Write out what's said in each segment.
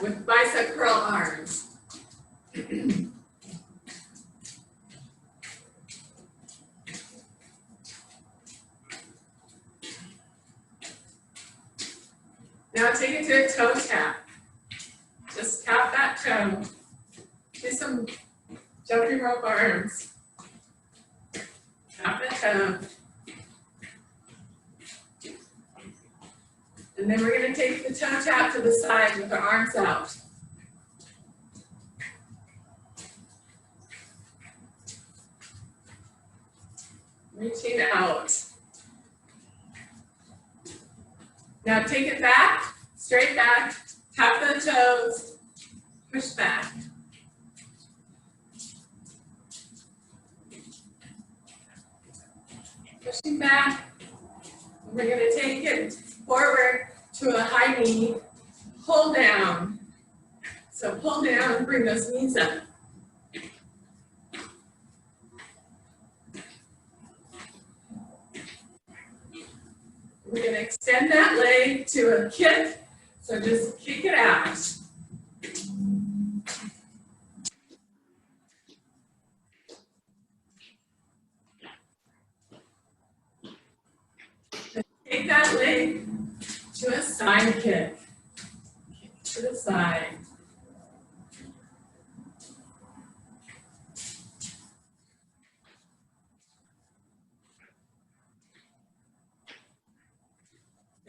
with bicep curl arms. Now take it to a toe tap. Just tap that toe. Do some jumping rope arms. Tap the toe. And then we're going to take the toe tap to the side with our arms out. Reaching out. Now take it back, straight back, tap the toes, push back. Pushing back. We're going to take it forward to a high knee, pull down. So pull down and bring those knees up. We're going to extend that leg to a kick, so just kick it out. Take that leg to a side kick. Kick to the side.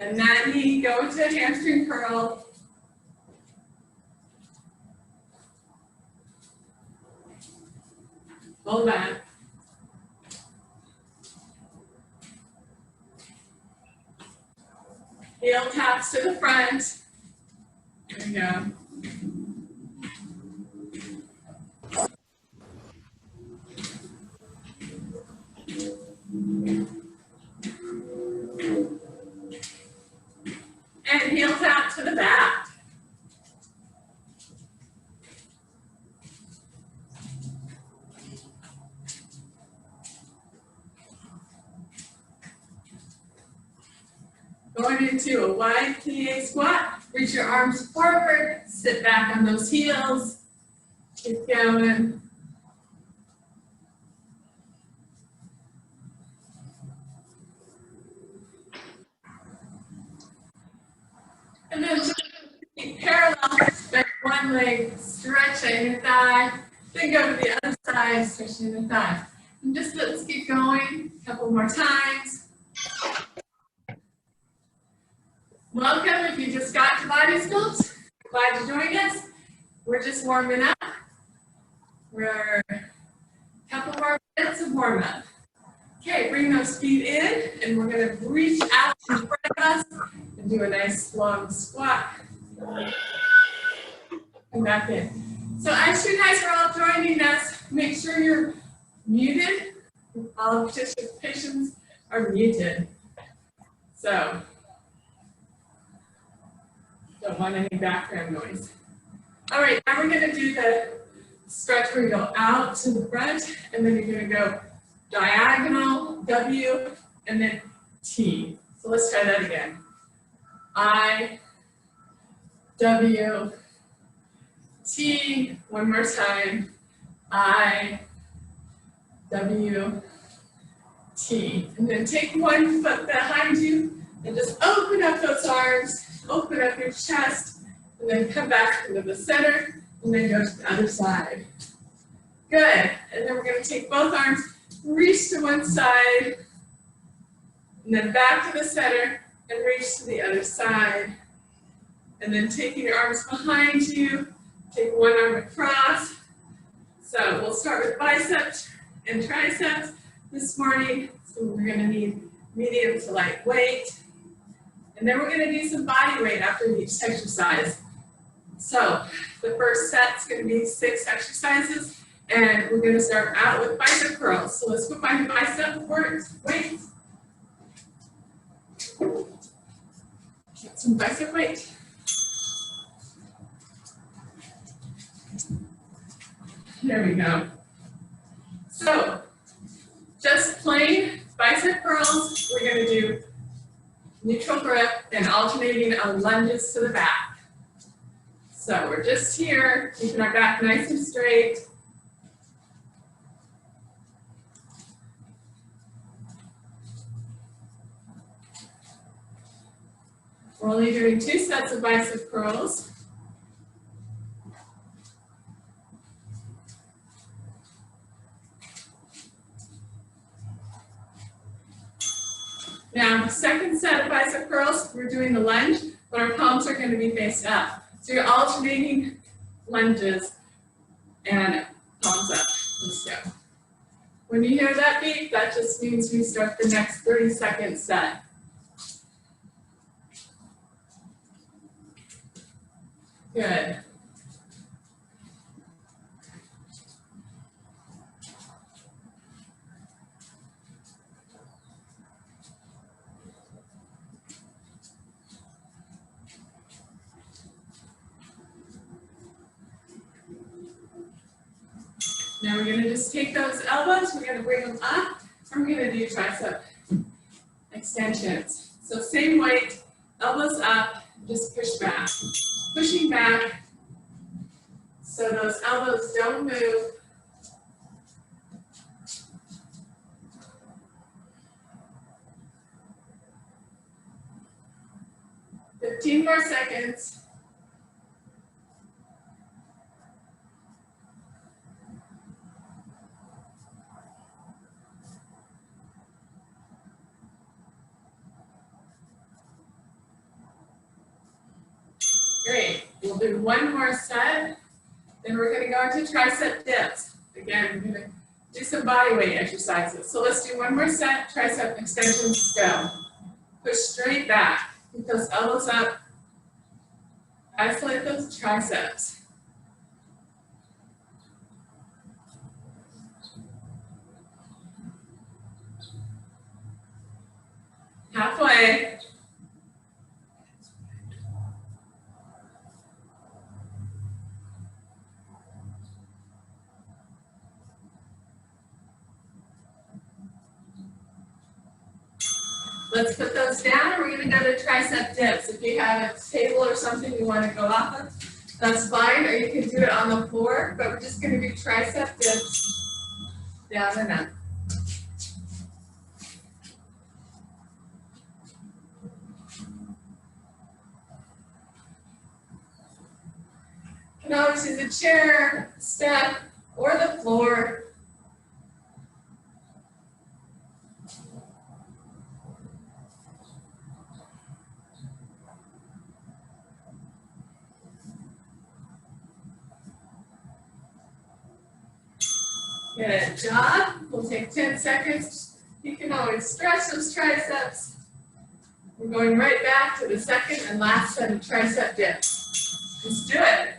And that knee, go to a hamstring curl. Hold back. Heel taps to the front. There we go. And heel tap to the back. Going into a wide plie squat, reach your arms forward, sit back on those heels, keep going. And then just keep parallel, bend one leg, stretching your thigh, then go to the other side, stretching the thigh. And just let's keep going a couple more times. Welcome if you just got to Body Sculpt. Glad you joined us. We're just warming up. We're a couple more minutes of warm up. Okay, bring those feet in and we're going to reach out in front of us and do a nice long squat. And back in. So as you guys are all joining us, make sure you're muted. All participations are muted. So don't want any background noise. All right, now we're going to do the stretch where you go out to the front, and then you're going to go diagonal, W, and then T. So let's try that again. I, W, T. One more time. I, W, T. And then take one foot behind you and just open up those arms. Open up your chest, and then come back into the center, and then go to the other side. Good. And then we're going to take both arms, reach to one side, and then back to the center, and reach to the other side. And then taking your arms behind you, take one arm across. So we'll start with biceps and triceps this morning. So we're going to need medium to light weight. And then we're going to do some body weight after each exercise. So the first set's going to be 6 exercises, and we're going to start out with bicep curls. So let's go find bicep weight. Get some bicep weight. There we go. So just plain bicep curls. We're going to do neutral grip and alternating lunges to the back. So we're just here, keeping our back nice and straight. We're only doing 2 sets of bicep curls. Now, the second set of bicep curls, we're doing the lunge, but our palms are going to be faced up. So you're alternating lunges and palms up. Let's go. When you hear that beep, that just means we start the next 30-second set. Good. Now we're going to just take those elbows, we're going to bring them up, and we're going to do tricep extensions. So same weight, elbows up, just push back. Pushing back so those elbows don't move. Fifteen more seconds. Great. We'll do one more set. Then we're going to go into tricep dips. Again, we're going to do some body weight exercises. So let's do one more set, tricep extensions, go. Push straight back. Keep those elbows up. Isolate those triceps. Halfway. Let's put those down and we're going to go to tricep dips. If you have a table or something you want to go off of, that's fine, or you can do it on the floor, but we're just going to do tricep dips down and up. You can always use a chair, step, or the floor. Good job. We'll take 10 seconds. You can always stretch those triceps. We're going right back to the second and last set of tricep dips. Let's do it.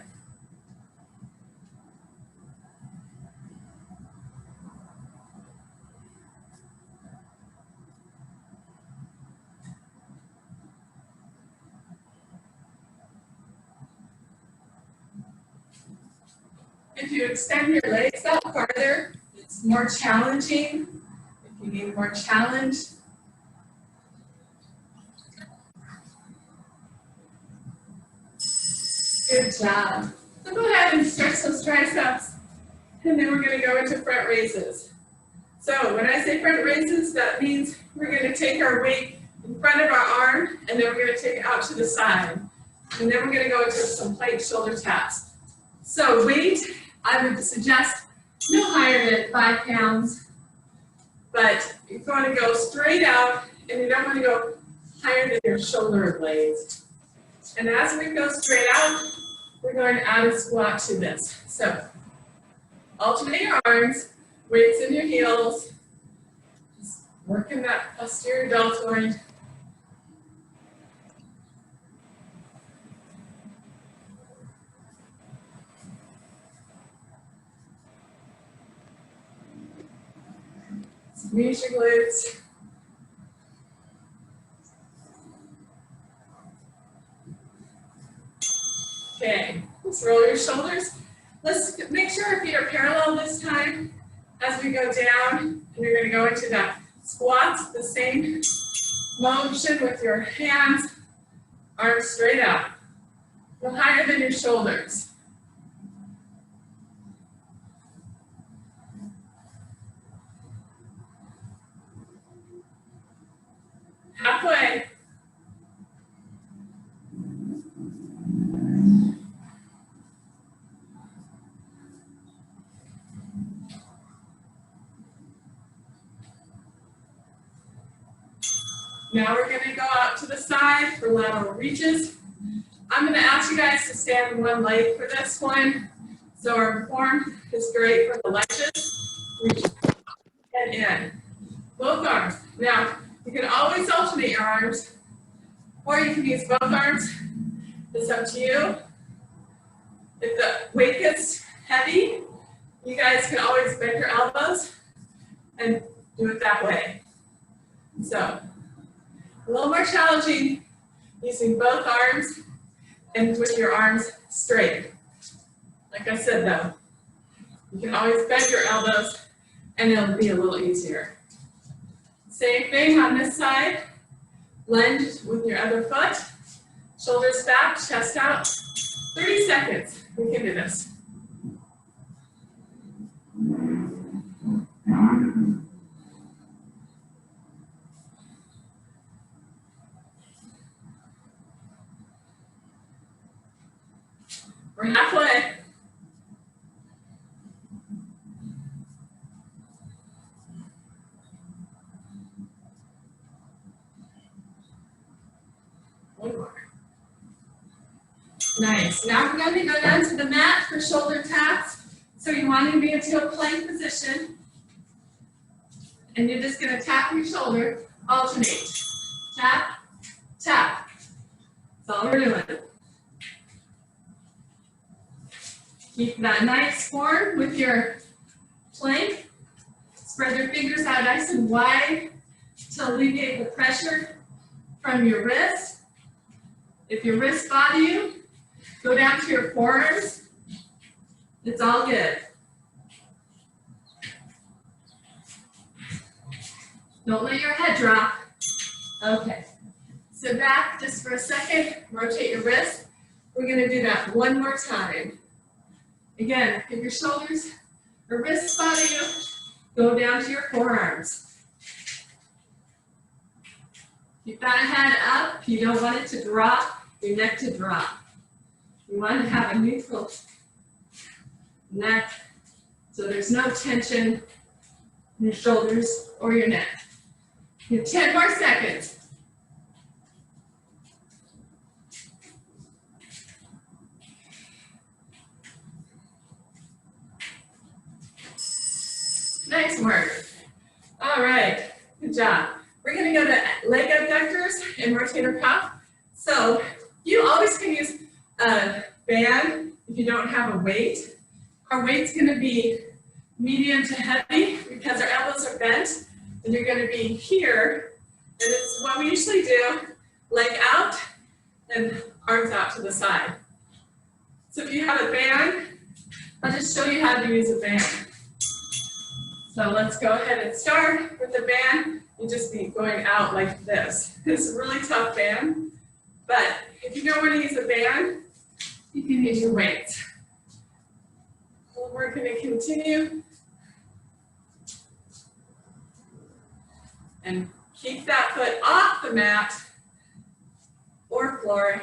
If you extend your legs out farther, it's more challenging. If you need more challenge, good job. So go ahead and stretch those triceps, and then we're going to go into front raises. So when I say front raises, that means we're going to take our weight in front of our arm, and then we're going to take it out to the side. And then we're going to go into some plank shoulder taps. So weight, I would suggest no higher than 5 pounds, but you're going to go straight out, and you don't want to go higher than your shoulder blades. And as we go straight out, we're going to add a squat to this. So alternate your arms, weights in your heels, just working that posterior deltoid. Squeeze your glutes. Okay, let's roll your shoulders. Let's make sure our feet are parallel this time as we go down. And you're going to go into that squat, the same motion with your hands, arms straight out. No higher than your shoulders. Halfway. Now we're going to go out to the side for lateral reaches. I'm going to ask you guys to stand on one leg for this one. So our form is great for the lunges. Reach and in. Both arms. Now, you can always alternate your arms, or you can use both arms. It's up to you. If the weight gets heavy, you guys can always bend your elbows and do it that way. So, a little more challenging using both arms and with your arms straight. Like I said though, you can always bend your elbows and it'll be a little easier. Same thing on this side. Lunge with your other foot. Shoulders back, chest out. 30 seconds. We can do this. We're halfway. One more. Nice. Now we're going to go down to the mat for shoulder taps. So you want to be into a plank position. And you're just going to tap your shoulder, alternate. Tap, tap. That's all we're doing. Keep that nice form with your plank. Spread your fingers out nice and wide to alleviate the pressure from your wrist. If your wrists bother you, go down to your forearms. It's all good. Don't let your head drop. Okay. Sit back just for a second. Rotate your wrist. We're going to do that one more time. Again, if your shoulders or wrists bother you, go down to your forearms. Keep that head up. You don't want it to drop, your neck to drop. You want to have a neutral neck so there's no tension in your shoulders or your neck. You have 10 more seconds. Nice work. All right, good job. We're going to go to leg abductors and rotator cuff. So you always can use a band if you don't have a weight. Our weight's going to be medium to heavy because our elbows are bent, and you're going to be here. And it's what we usually do, leg out and arms out to the side. So if you have a band, I'll just show you how to use a band. So let's go ahead and start with the band. You just be going out like this. It's a really tough band, but if you don't want to use a band, you can use your weights. Well, we're going to continue and keep that foot off the mat or floor,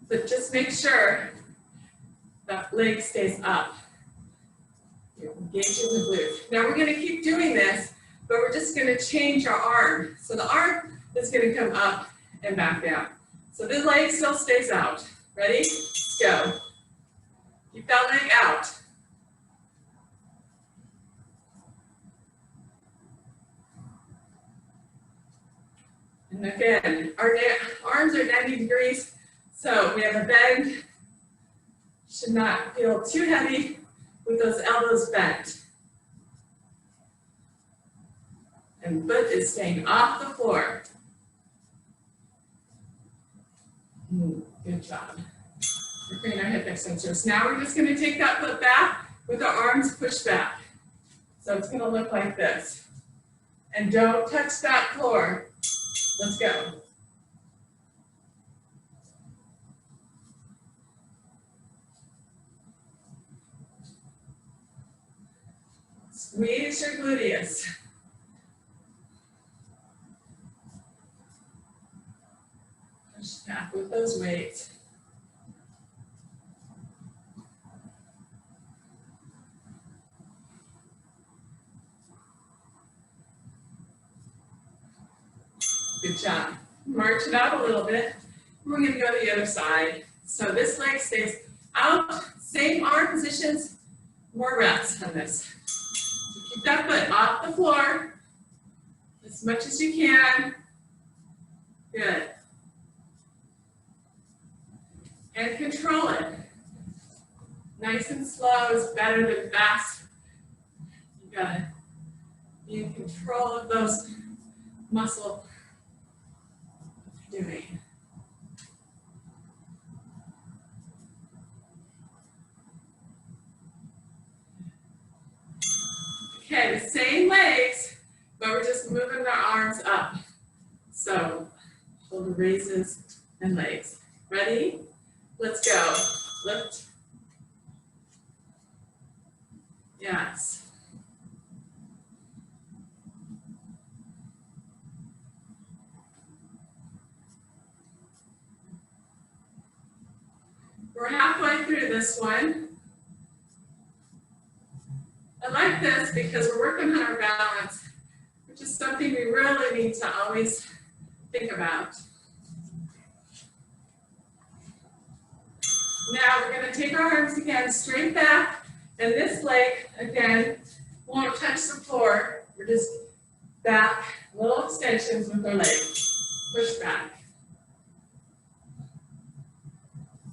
but just make sure that leg stays up. You're engaging the glute. Now we're going to keep doing this, but we're just going to change our arm. So the arm is going to come up and back down. So this leg still stays out. Ready? Let's go. Keep that leg out. And again, our arms are 90 degrees, so we have a bend. Should not feel too heavy with those elbows bent. And foot is staying off the floor. Good job. We're creating our hip extensors. Now we're just going to take that foot back with our arms pushed back. So it's going to look like this. And don't touch that floor. Let's go. Squeeze your gluteus. Push back with those weights. Good job. March it out a little bit. We're going to go to the other side. So this leg stays out, same arm positions, more reps on this. So keep that foot off the floor as much as you can. Good. And control it. Nice and slow is better than fast. You gotta be in control of those muscles. Doing. Okay, the same legs, but we're just moving our arms up. So, shoulder raises and legs. Ready? Let's go. Lift. Yes. We're halfway through this one. I like this because we're working on our balance, which is something we really need to always think about. Now we're going to take our arms again straight back, and this leg, again, won't touch the floor. We're just back, little extensions with our leg. Push back.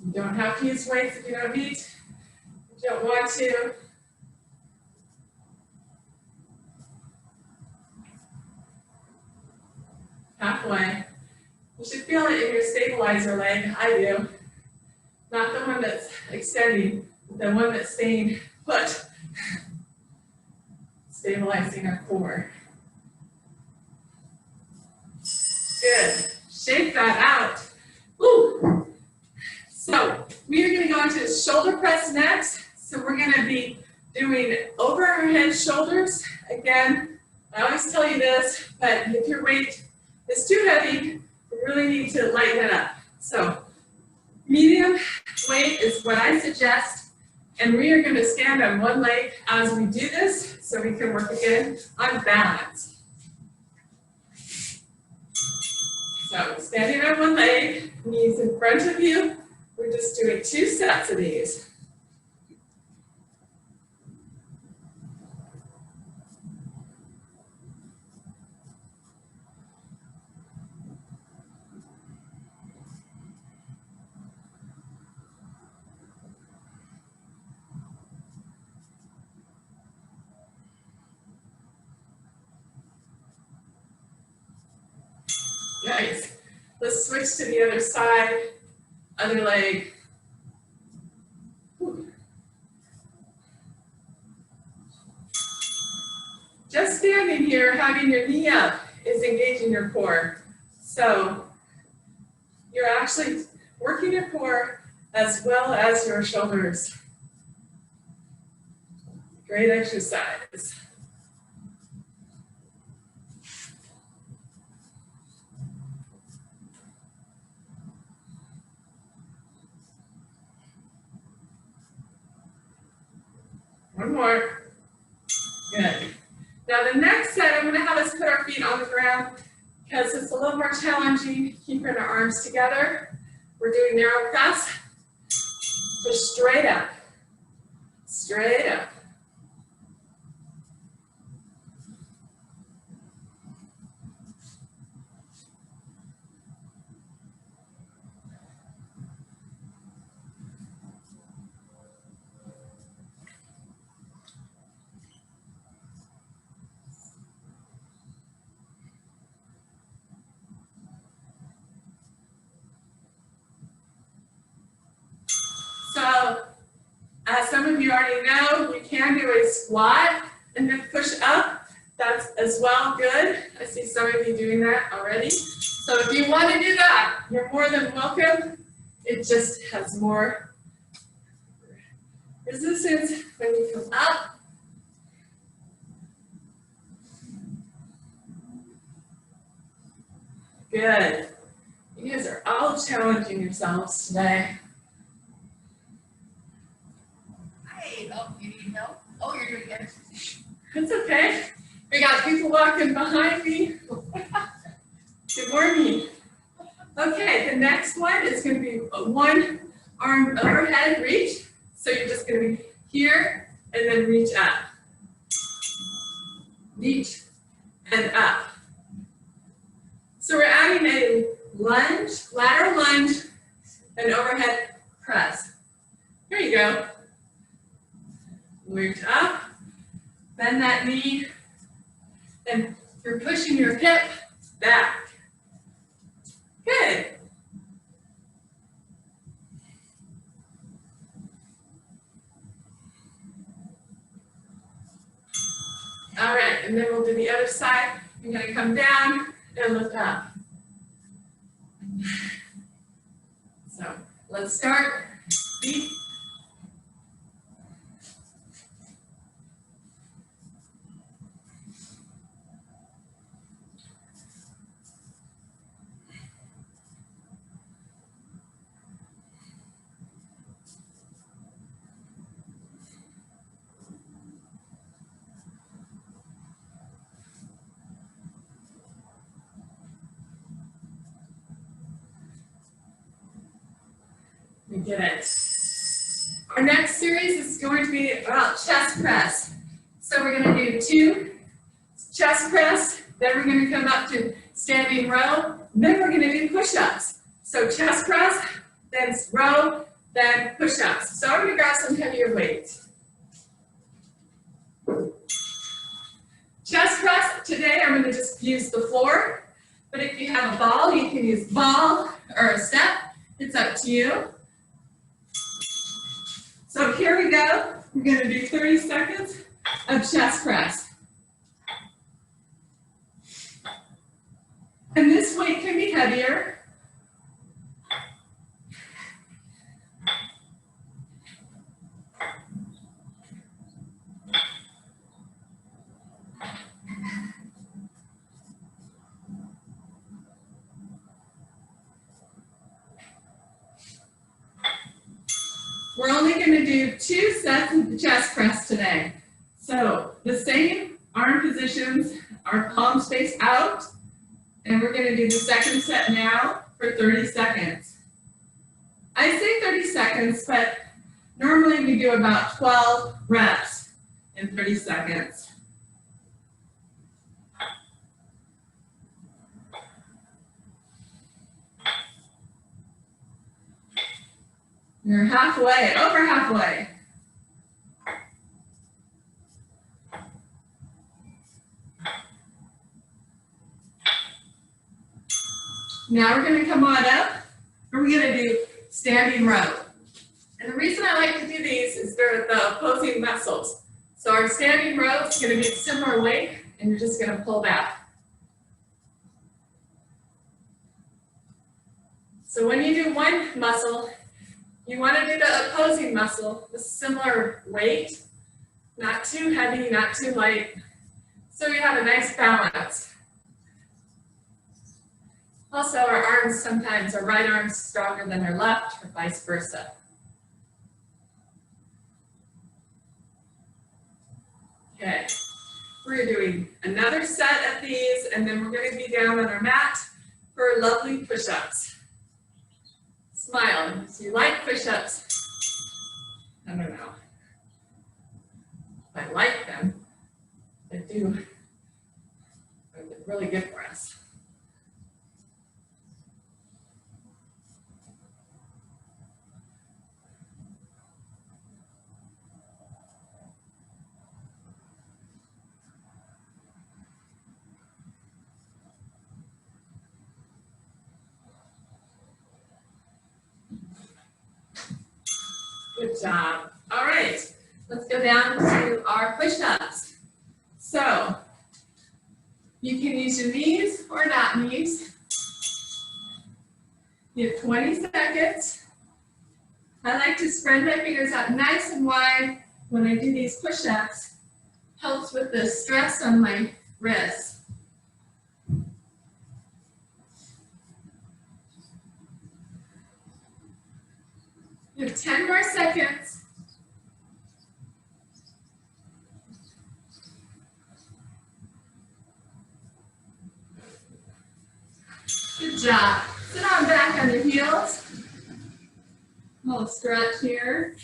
You don't have to use weights if you don't need. If you don't want to. Halfway. You should feel it in your stabilizer leg. I do. Not the one that's extending, the one that's staying put. Stabilizing our core. Good. Shake that out. Woo. So we are going to go into shoulder press next. So we're going to be doing over our head shoulders. Again, I always tell you this, but if your weight is too heavy, you really need to lighten it up. So medium weight is what I suggest. And we are going to stand on one leg as we do this so we can work again on balance. So standing on one leg, knees in front of you. We're just doing 2 sets of these. Nice. Let's switch to the other side, other leg. Just standing here, having your knee up is engaging your core. So you're actually working your core as well as your shoulders. Great exercise. One more. Good. Now the next set, I'm going to have us put our feet on the ground because it's a little more challenging keeping our arms together. We're doing narrow press. Push straight up. Straight up. So, as some of you already know, you can do a squat and then push up. That's as well good. I see some of you doing that already. So if you want to do that, you're more than welcome. It just has more resistance when you come up. Good. You guys are all challenging yourselves today. Hey, oh, you need help? Oh, you're doing exercise. It's okay. We got people walking behind me. Good morning. Okay, the next one is going to be one arm overhead reach. So you're just going to be here and then reach up. Reach and up. So we're adding a lunge, lateral lunge, and overhead press. Here you go. Reach up, bend that knee, and you're pushing your hip back. Good. All right, and then we'll do the other side. You're going to come down and lift up. So let's start. Feet. We did it. Our next series is going to be about chest press. So we're going to do 2 chest press, then we're going to come up to standing row, then we're going to do push-ups. So chest press, then row, then push-ups. So I'm going to grab some heavier weights. Chest press, today I'm going to just use the floor, but if you have a ball, you can use ball or a step. It's up to you. So here we go. We're going to do 30 seconds of chest press. And this weight can be heavier. We're only going to do 2 sets of the chest press today. So the same arm positions, our palms face out, and we're going to do the second set now for 30 seconds. I say 30 seconds, but normally we do about 12 reps in 30 seconds. You're halfway, over halfway. Now we're going to come on up, and we're going to do standing row. And the reason I like to do these is they're the opposing muscles. So our standing row is going to be a similar weight, and you're just going to pull back. So when you do one muscle, you want to do the opposing muscle with similar weight, not too heavy, not too light, so you have a nice balance. Also, our arms, sometimes our right arm's stronger than our left, or vice versa. Okay, we're doing another set of these, and then we're going to be down on our mat for lovely push-ups. Smile. So you like push-ups? I don't know. I like them. They do. They're really good for us. Good job. All right, let's go down to our push-ups. So, you can use your knees or not knees. You have 20 seconds. I like to spread my fingers out nice and wide when I do these push-ups. Helps with the stress on my wrists. You have 10 more seconds. Good job. Sit on back on your heels. A little stretch here.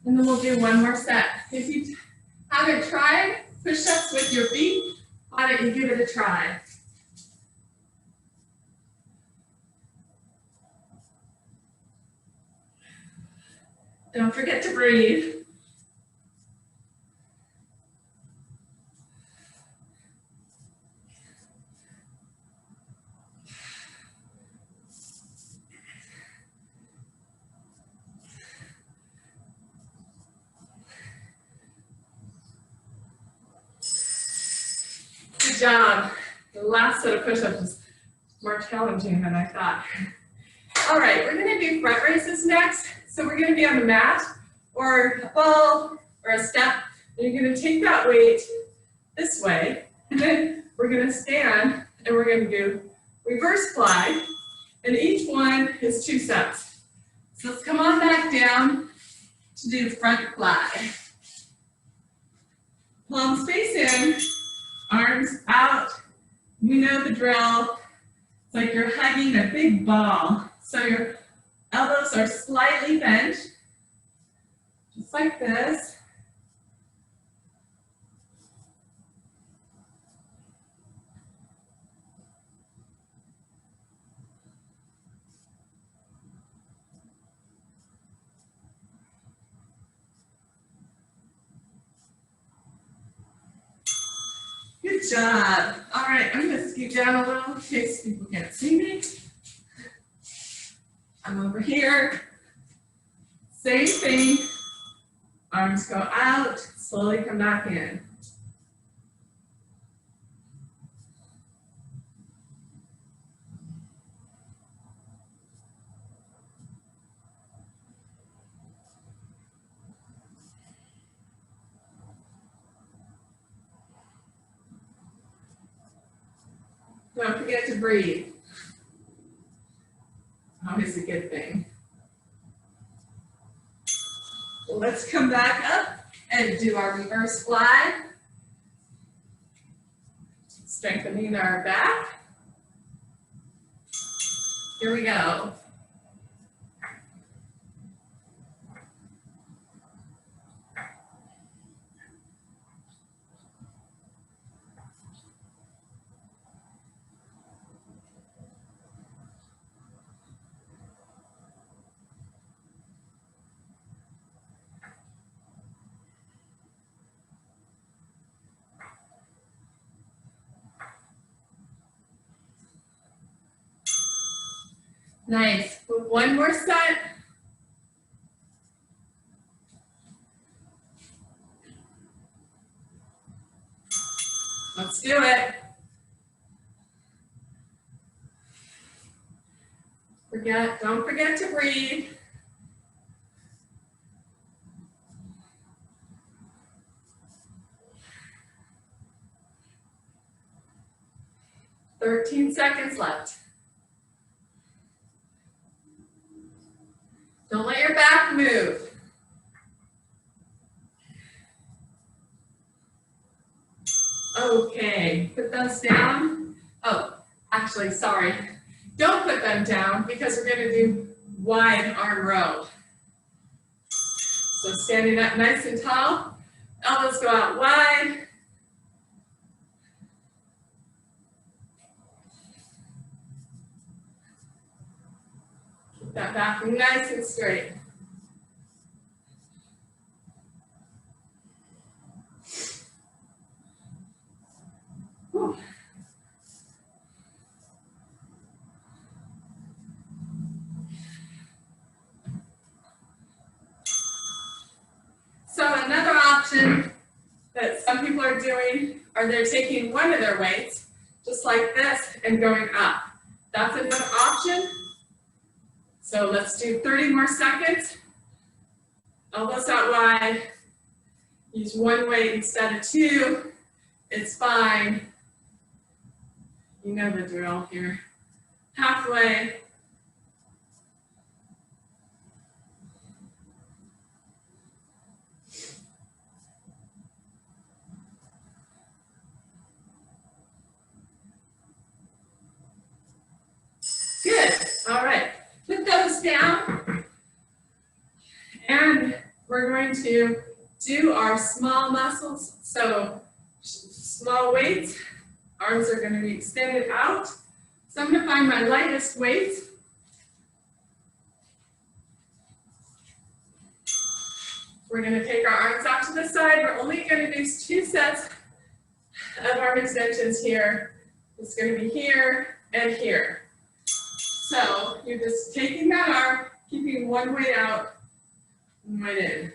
And then we'll do one more set. If you haven't tried push-ups with your feet, why don't you give it a try? Don't forget to breathe. Good job. The last set of push-ups was more challenging than I thought. All right, we're gonna do front raises next. So we're gonna be on the mat or a ball or a step. And you're gonna take that weight this way, and then we're gonna stand and we're gonna do reverse fly. And each one is 2 sets. So let's come on back down to do front fly. Palms face in, arms out. You know the drill. It's like you're hugging a big ball. So your elbows are slightly bent, just like this. Good job. All right, I'm gonna scoot down a little in case people can't see me. I'm over here. Same thing. Arms go out, slowly come back in. Don't forget to breathe. Always a good thing. Let's come back up and do our reverse fly. Strengthening our back. Here we go. Nice. One more set. Let's do it. Don't forget to breathe. "13 seconds left. Don't let your back move. Okay, put those down. Oh, actually, sorry. Don't put them down because we're gonna do wide arm row. So standing up nice and tall, elbows go out wide. Keep that back nice and straight. Whew. So another option that some people are doing are they're taking one of their weights, just like this, and going up. That's another option. So let's do 30 more seconds. Elbows out wide. Use one weight instead of 2. It's fine. You know the drill here. Halfway. to do our small muscles. So small weights, arms are going to be extended out. So I'm going to find my lightest weight. We're going to take our arms out to the side. We're only going to do 2 sets of arm extensions here. It's going to be here and here. So you're just taking that arm, keeping one weight out, one weight in.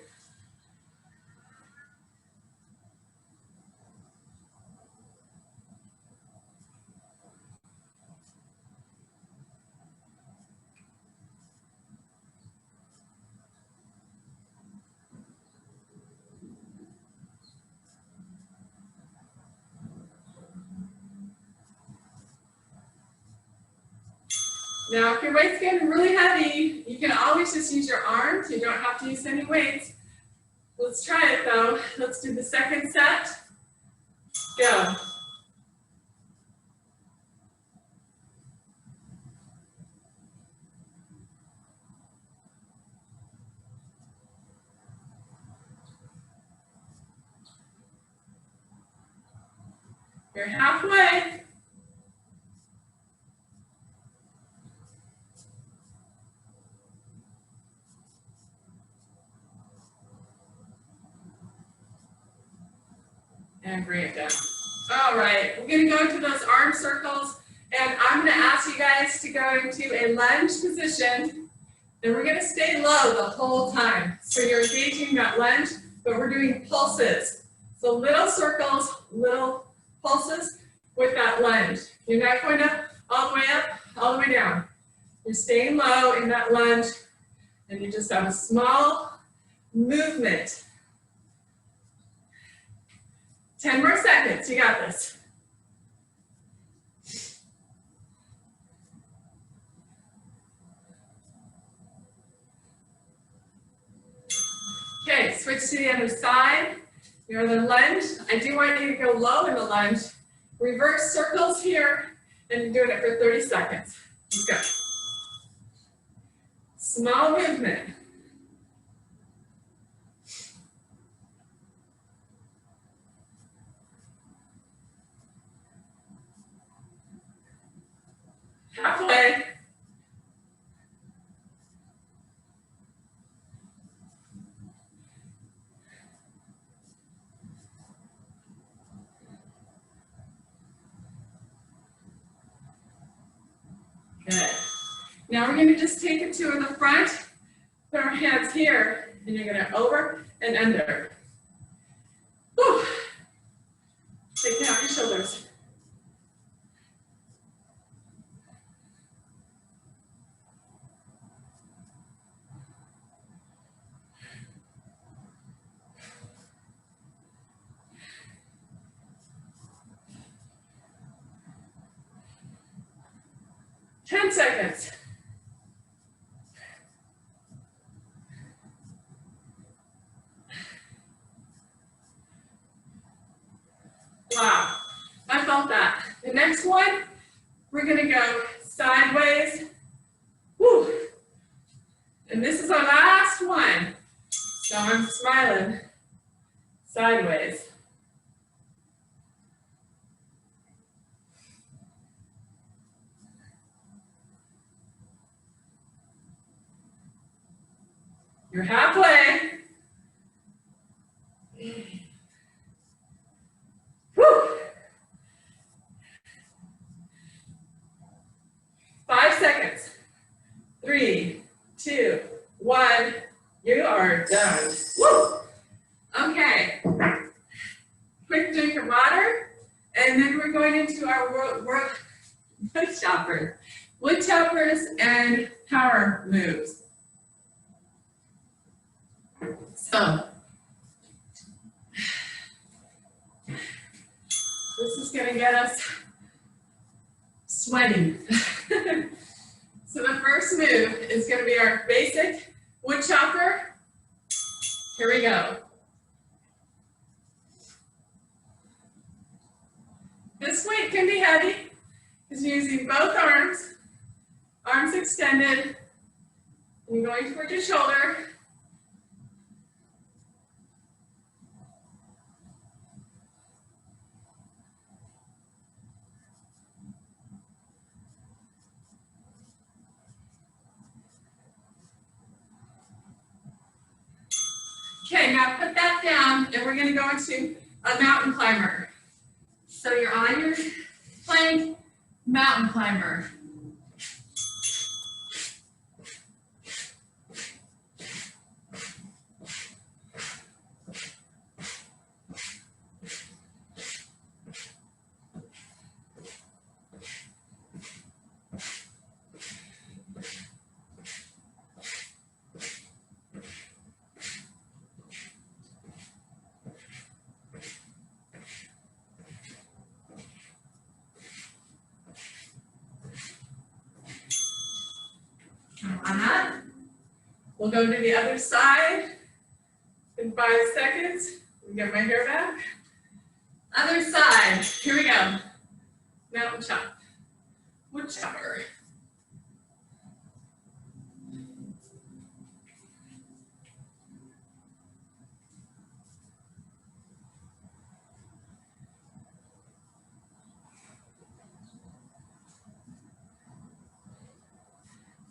Now, if your weight's getting really heavy, you can always just use your arms. You don't have to use any weights. Let's try it though. Let's do the second set. Go. You're halfway. And bring it down. All right, we're going to go into those arm circles, and I'm going to ask you guys to go into a lunge position, and we're going to stay low the whole time. So you're engaging that lunge, but we're doing pulses. So little circles, little pulses with that lunge. You're not going up, all the way up, all the way down. You're staying low in that lunge, and you just have a small movement. 10 more seconds, you got this. Okay, switch to the other side. You're in the lunge. I do want you to go low in the lunge. Reverse circles here, and you're doing it for 30 seconds. Let's go. Small movement. Halfway. Good. Now we're going to just take it to the front. Put our hands here, and you're going to over and under. Whew. Take out your shoulders. Ten seconds. Wow, I felt that. The next one, we're gonna go sideways. Woo. And this is our last one. So I'm smiling. Sideways. You're halfway. Woo. 5 seconds. 3, 2, 1. You are done. Woo. Okay. Quick drink of water, and then we're going into our wood choppers. Wood choppers and power moves. So, this is going to get us sweating. So the first move is going to be our basic wood chopper. Here we go. This weight can be heavy because you're using both arms, arms extended, and you're going toward your shoulder. Okay, now put that down, and we're gonna go into a mountain climber. So you're on your plank, mountain climber. On that. We'll go to the other side in 5 seconds. Let me get my hair back. Other side. Here we go. Mountain chop. Wood chopper.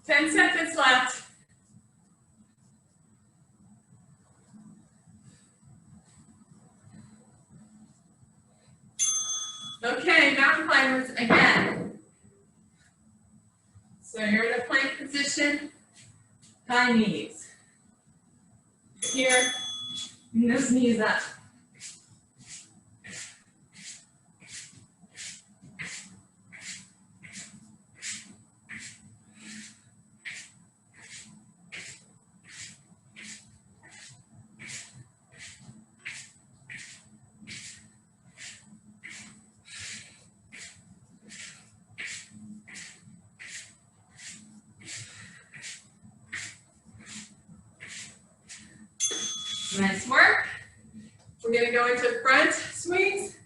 Ten seconds left. Okay, mountain climbers again. So you're in a plank position, high knees. Here, and those knees up. Nice work. We're going to go into front swings.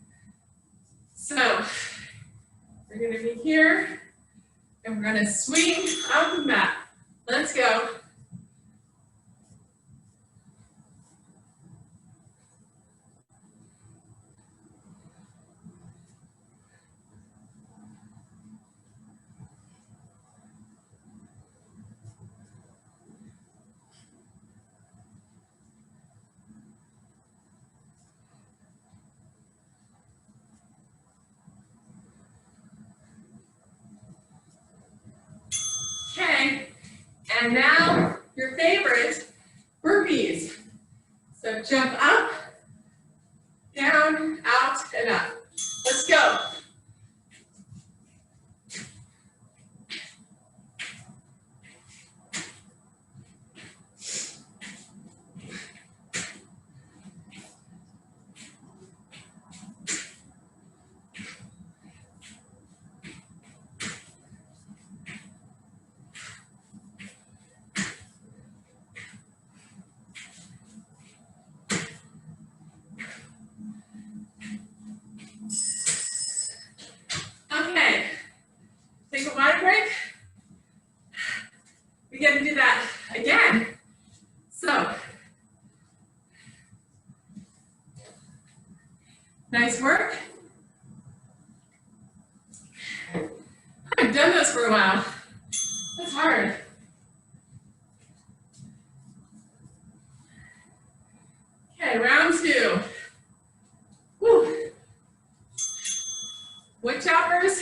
So we're going to be here and we're going to swing up the mat. Let's go. Okay, and now your favorite, burpees. So jump up, down, out, and up. Let's go. Okay, take a wide break. We get to do that again. So, nice work. I've done this for a while. That's hard. Okay, round 2. Woo. Wood choppers.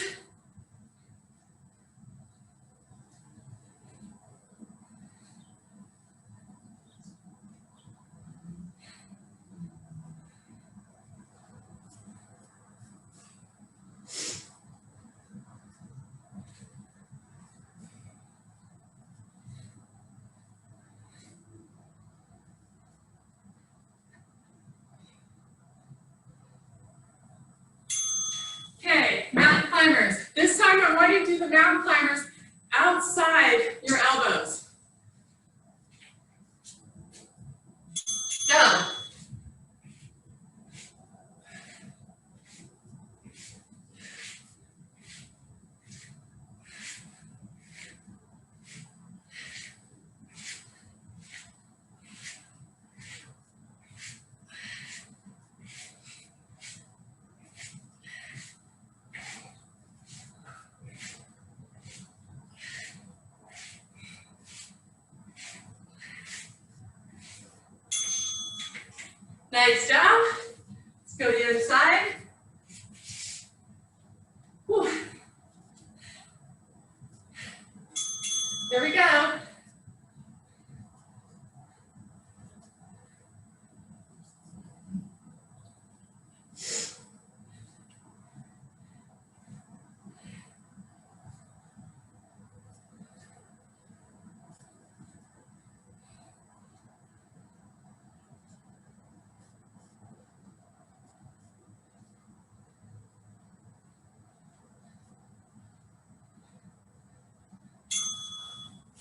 Okay, mountain climbers. This time I want you to do the mountain climbers outside your elbows. Go. Nice job. Let's go to the other side. Whew. There we go.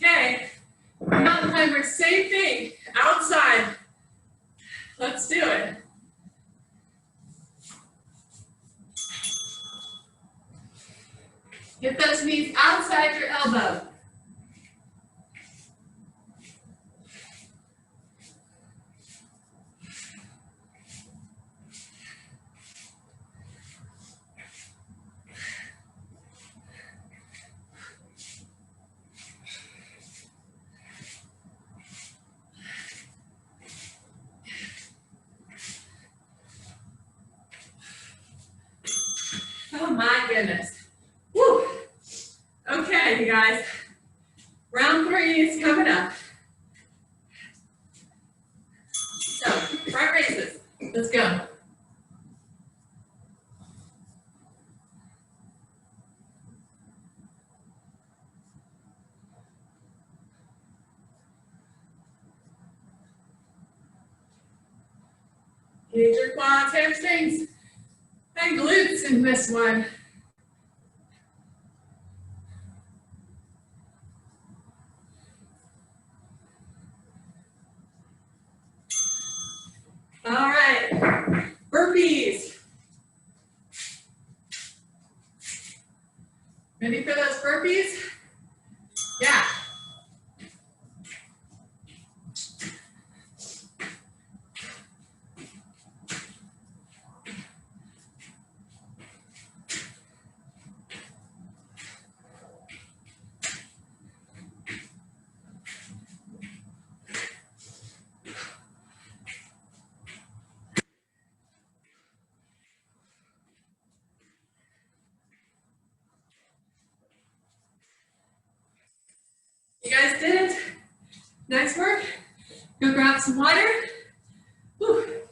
Okay, mountain climber, same thing, outside. Let's do it. Get those knees outside your elbow. Oh my goodness. Woo. Okay, you guys. Round 3 is coming up. So, front raises. Let's go. Engage your quads, hamstrings, and glutes in this one. All right, burpees. Ready for those burpees? Yeah. You guys did it. Nice work. Go grab some water. Whew.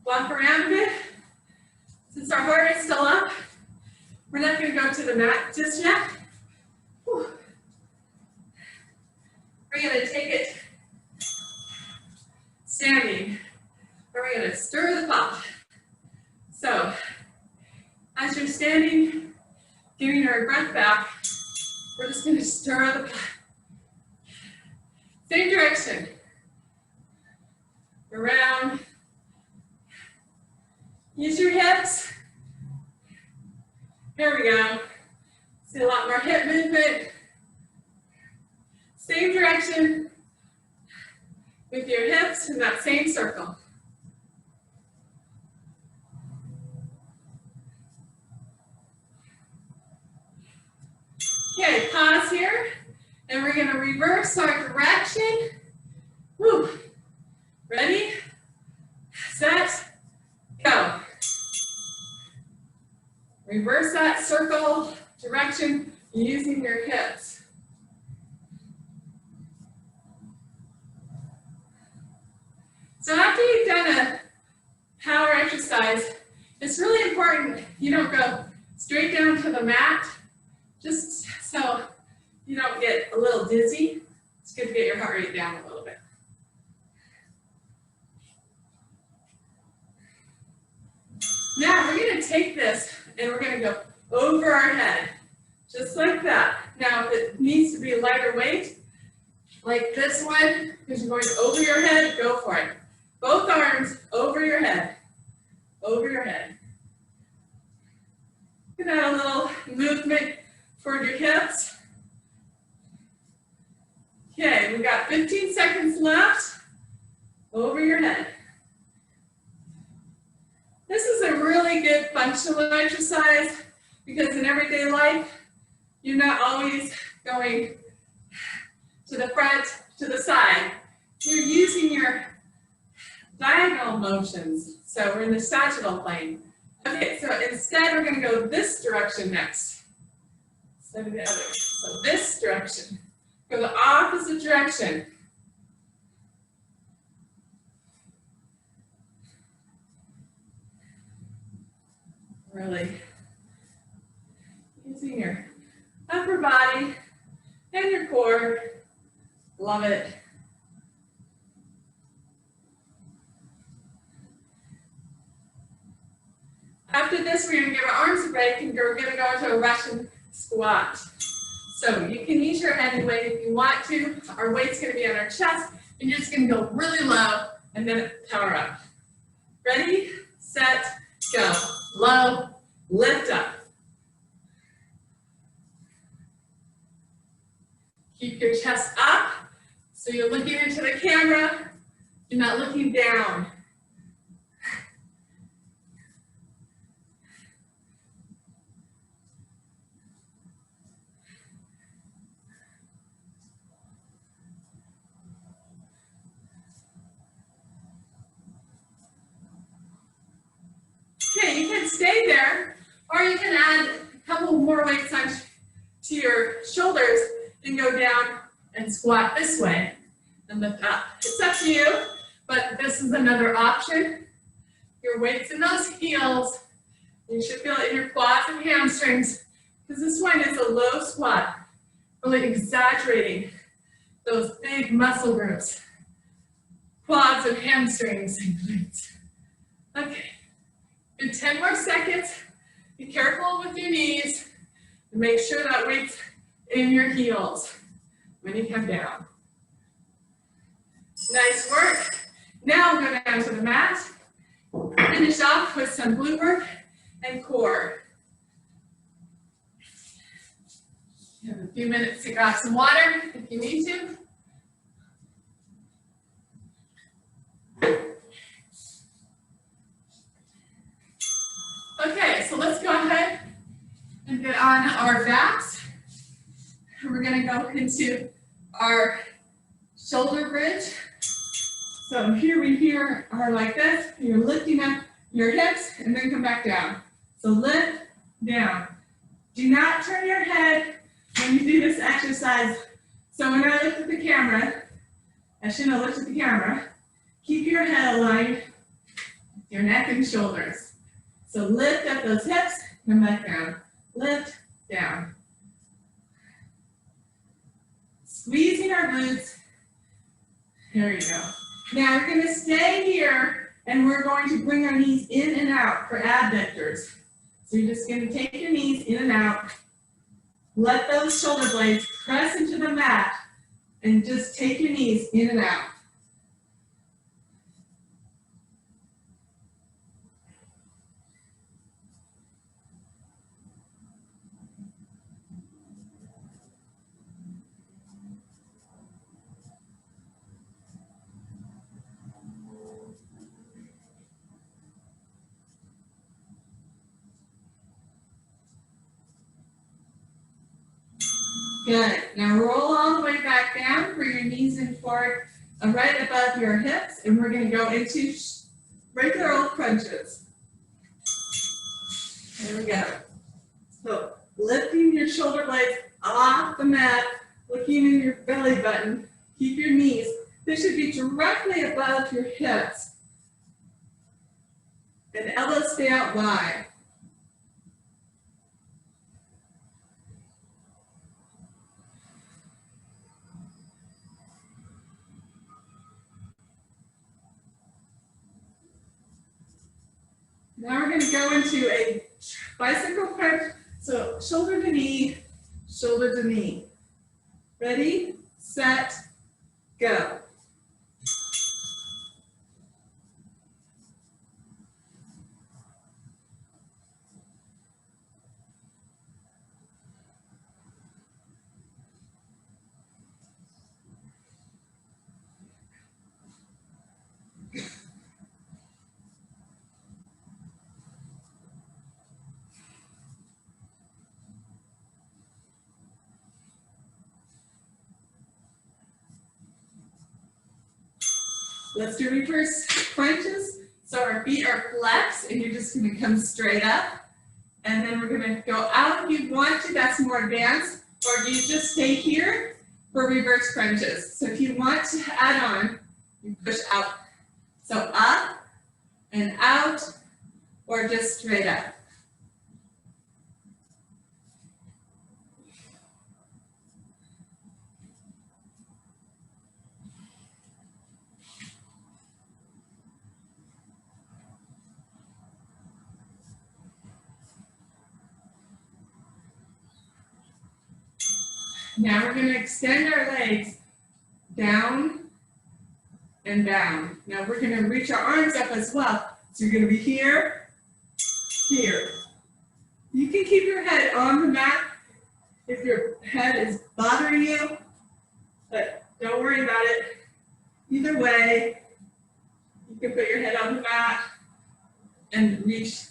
Walk around a bit. Since our heart is still up, we're not going to go to the mat just yet. Whew. We're going to take it standing. We're going to stir the pot. So, as you're standing, giving our breath back, we're just going to stir the pot. Same direction. Around. Use your hips. Here we go. See a lot more hip movement. Same direction with your hips in that same circle. Okay, pause here, and we're going to reverse our direction. Woo. Ready, set, go. Reverse that circle direction using your hips. So after you've done a power exercise, it's really important you don't go straight down to the mat, just so you don't get a little dizzy. It's good to get your heart rate down a little bit. Now we're going to take this and we're going to go over our head, just like that. Now if it needs to be a lighter weight, like this one, because you're going over your head, go for it. Both arms over your head, over your head. You can add a little movement toward your hips. Okay, we've got 15 seconds left. Over your head. This is a really good functional exercise because in everyday life, you're not always going to the front, to the side. You're using your diagonal motions. So we're in the sagittal plane. Okay, so instead we're going to go this direction next. Instead of the other. So this direction. Go the opposite direction. Really using your upper body and your core. Love it. After this, we're going to give our arms a break and we're going to go into a Russian squat. So you can use your heavy weight if you want to. Our weight's going to be on our chest, and you're just going to go really low and then power up. Ready, set, go. Low, lift up. Keep your chest up, so you're looking into the camera. You're not looking down. Okay, you can stay there, or you can add a couple more weights on to your shoulders and go down and squat this way and lift up. It's up to you, but this is another option. Your weight's in those heels. You should feel it in your quads and hamstrings, because this one is a low squat, really exaggerating those big muscle groups, quads and hamstrings and glutes. Okay. In 10 more seconds, be careful with your knees and make sure that weight's in your heels when you come down. Nice work. Now we'll go down to the mat. Finish off with some glute work and core. You have a few minutes to grab some water if you need to. Okay, so let's go ahead and get on our backs. We're going to go into our shoulder bridge. So here we are like this. You're lifting up your hips and then come back down. So lift, down. Do not turn your head when you do this exercise. So when I look at the camera, I shouldn't have looked at the camera. Keep your head aligned with your neck and shoulders. So lift up those hips, come back down. Lift, down. Squeezing our glutes. There you go. Now we're going to stay here, and we're going to bring our knees in and out for abductors. So you're just going to take your knees in and out. Let those shoulder blades press into the mat, and just take your knees in and out. Good. Now roll all the way back down, bring your knees in forward, right above your hips, and we're going to go into regular old crunches. There we go. So lifting your shoulder blades off the mat, looking in your belly button, keep your knees. They should be directly above your hips. And elbows stay out wide. Now we're going to go into a bicycle crunch. So shoulder to knee, shoulder to knee. Ready, set, go. Let's do reverse crunches. So our feet are flexed and you're just gonna come straight up. And then we're gonna go out if you want to, that's more advanced, or you just stay here for reverse crunches. So if you want to add on, you push out. So up and out, or just straight up. Now we're going to extend our legs down and down. Now we're going to reach our arms up as well. So you're going to be here, here. You can keep your head on the mat if your head is bothering you, but don't worry about it. Either way, you can put your head on the mat and reach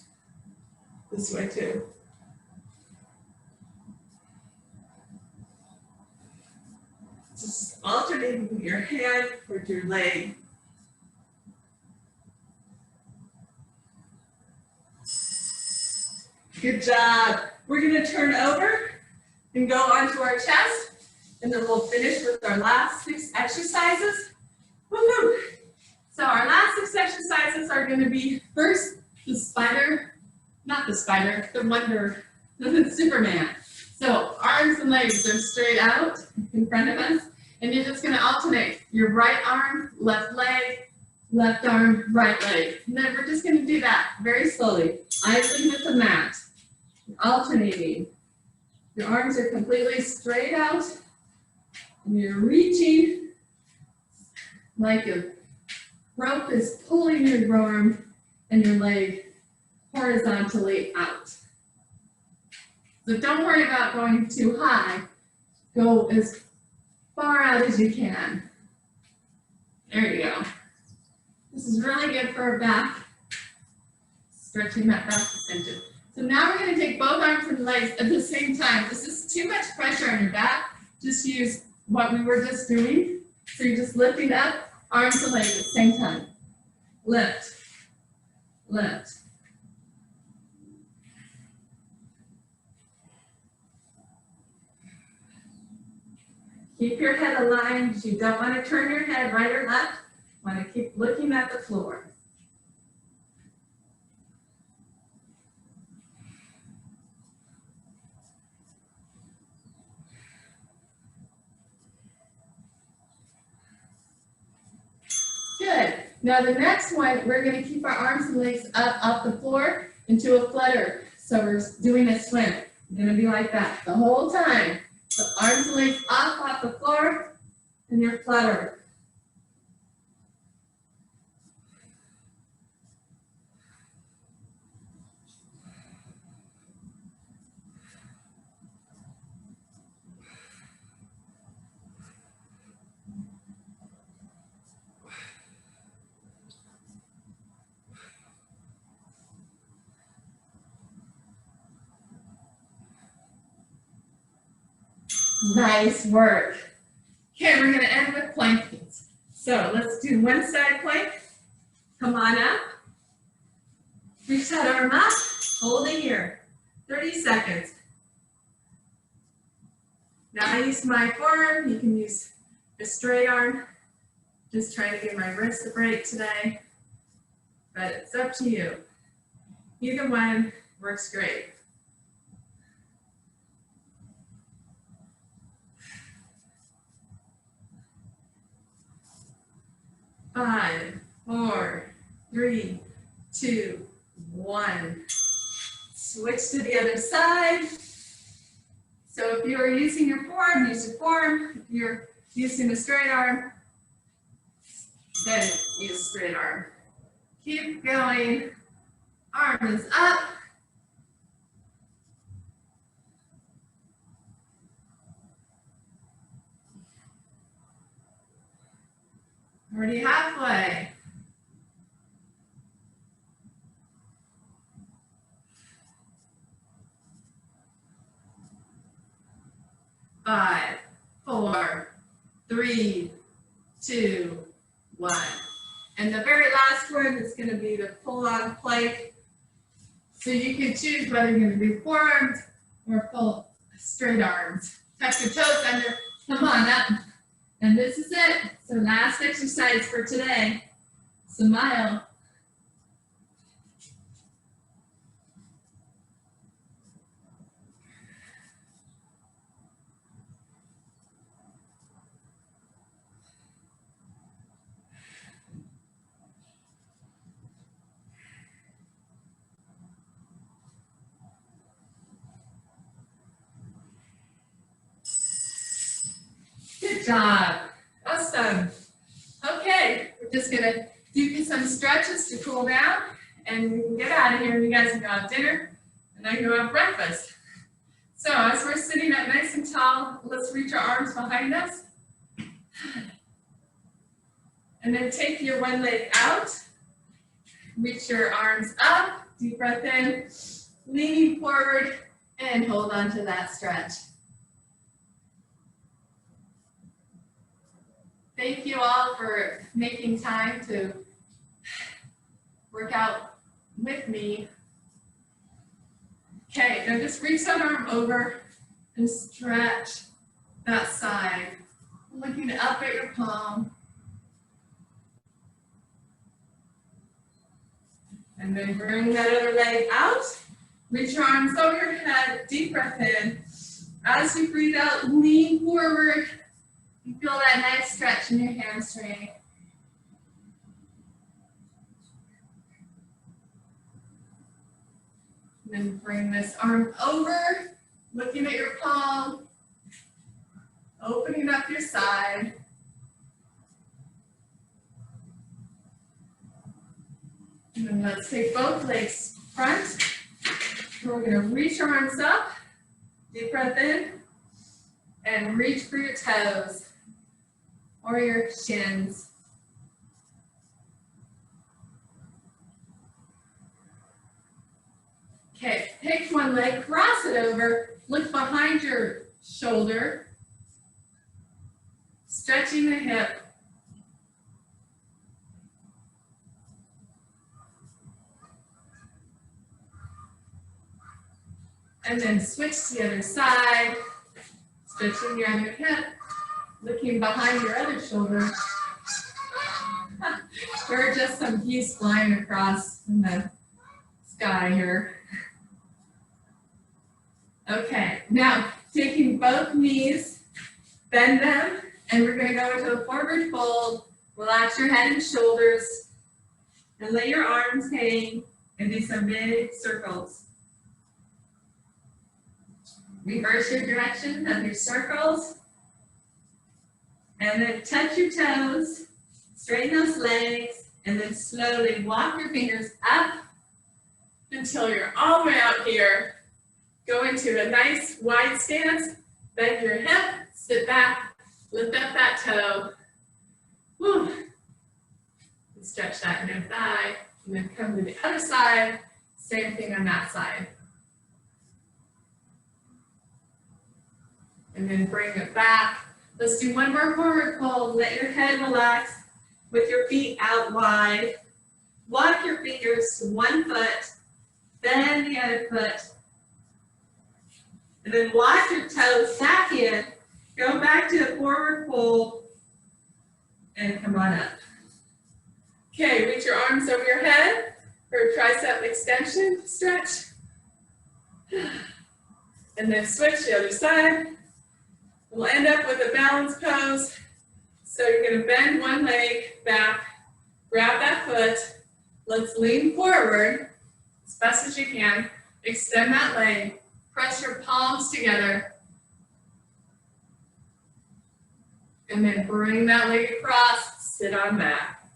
this way too. Just alternating your hand with your leg. Good job. We're going to turn over and go onto our chest, and then we'll finish with our last 6 exercises. Woo-hoo. So our last 6 exercises are going to be first the spider, not the spider, the wonder, the Superman. So arms and legs are straight out in front of us, and you're just going to alternate your right arm, left leg, left arm, right leg. And then we're just going to do that very slowly. Eyes looking at the mat. You're alternating. Your arms are completely straight out, and you're reaching like a rope is pulling your arm and your leg horizontally out. So don't worry about going too high. Go as far out as you can. There you go. This is really good for our back, stretching that back extension. So now we're going to take both arms and legs at the same time. This is too much pressure on your back. Just use what we were just doing. So you're just lifting up, arms and legs at the same time. Lift, lift. Keep your head aligned. You don't want to turn your head right or left. You want to keep looking at the floor. Good. Now the next one, we're going to keep our arms and legs up off the floor into a flutter. So we're doing a swim. It's going to be like that the whole time. So arms and legs up off the floor, and your flutter. Nice work. Okay, we're going to end with planks. So let's do one side plank. Come on up. Reach that arm up. Hold it here. 30 seconds. Now I use my forearm. You can use a straight arm. Just trying to give my wrist a break today. But it's up to you. Either one works great. 5, 4, 3, 2, 1. Switch to the other side. So if you're using your forearm, use your forearm. If you're using a straight arm, then use straight arm. Keep going. Arm is up. Already halfway. Five, 4, 3, 2, 1. And the very last one is going to be the pull-on plank. So you can choose whether you're going to do forearms or full straight arms. Tuck your toes under. Come on up. And this is it. So last exercise for today. Smile. Good job. Awesome. Okay, we're just gonna do some stretches to cool down and we can get out of here and you guys can go have dinner and then go have breakfast. So as we're sitting up nice and tall, let's reach our arms behind us. And then take your one leg out. Reach your arms up, deep breath in, leaning forward and hold on to that stretch. Thank you all for making time to work out with me. Okay, now just reach that arm over and stretch that side. Looking up at your palm. And then bring that other leg out. Reach your arms over your head, deep breath in. As you breathe out, lean forward. You feel that nice stretch in your hamstring. And then bring this arm over, looking at your palm, opening up your side. And then let's take both legs front. And we're going to reach our arms up, deep breath in, and reach for your toes or your shins. Okay, take one leg, cross it over, look behind your shoulder, stretching the hip. And then switch to the other side, stretching your other hip, looking behind your other shoulder. There are just some geese flying across in the sky here. Okay, now taking both knees, bend them, and we're going to go into a forward fold. Relax your head and shoulders, and let your arms hang, and do some big circles. Reverse your direction of your circles. And then touch your toes, straighten those legs, and then slowly walk your fingers up until you're all the way out here. Go into a nice wide stance, bend your hip, sit back, lift up that toe. Whew. And stretch that inner thigh, and then come to the other side, same thing on that side. And then bring it back. Let's do one more forward fold. Let your head relax with your feet out wide. Walk your fingers to one foot, bend the other foot. And then walk your toes back in. Go back to a forward fold and come on up. Okay, reach your arms over your head for a tricep extension stretch. And then switch to the other side. We'll end up with a balance pose. So you're going to bend one leg back, grab that foot. Let's lean forward as best as you can. Extend that leg. Press your palms together. And then bring that leg across. Sit on back.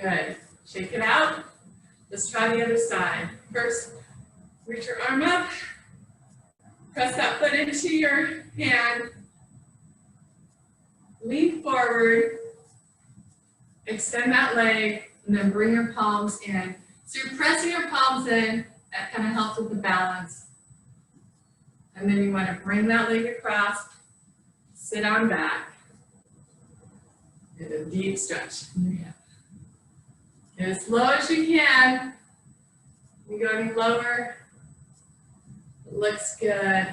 Good. Shake it out. Let's try the other side. First, reach your arm up. Press that foot into your hand. Lean forward. Extend that leg, and then bring your palms in. So you're pressing your palms in. That kind of helps with the balance. And then you want to bring that leg across, sit on back. Get a deep stretch in your hip. Get as low as you can. You go any lower, it looks good.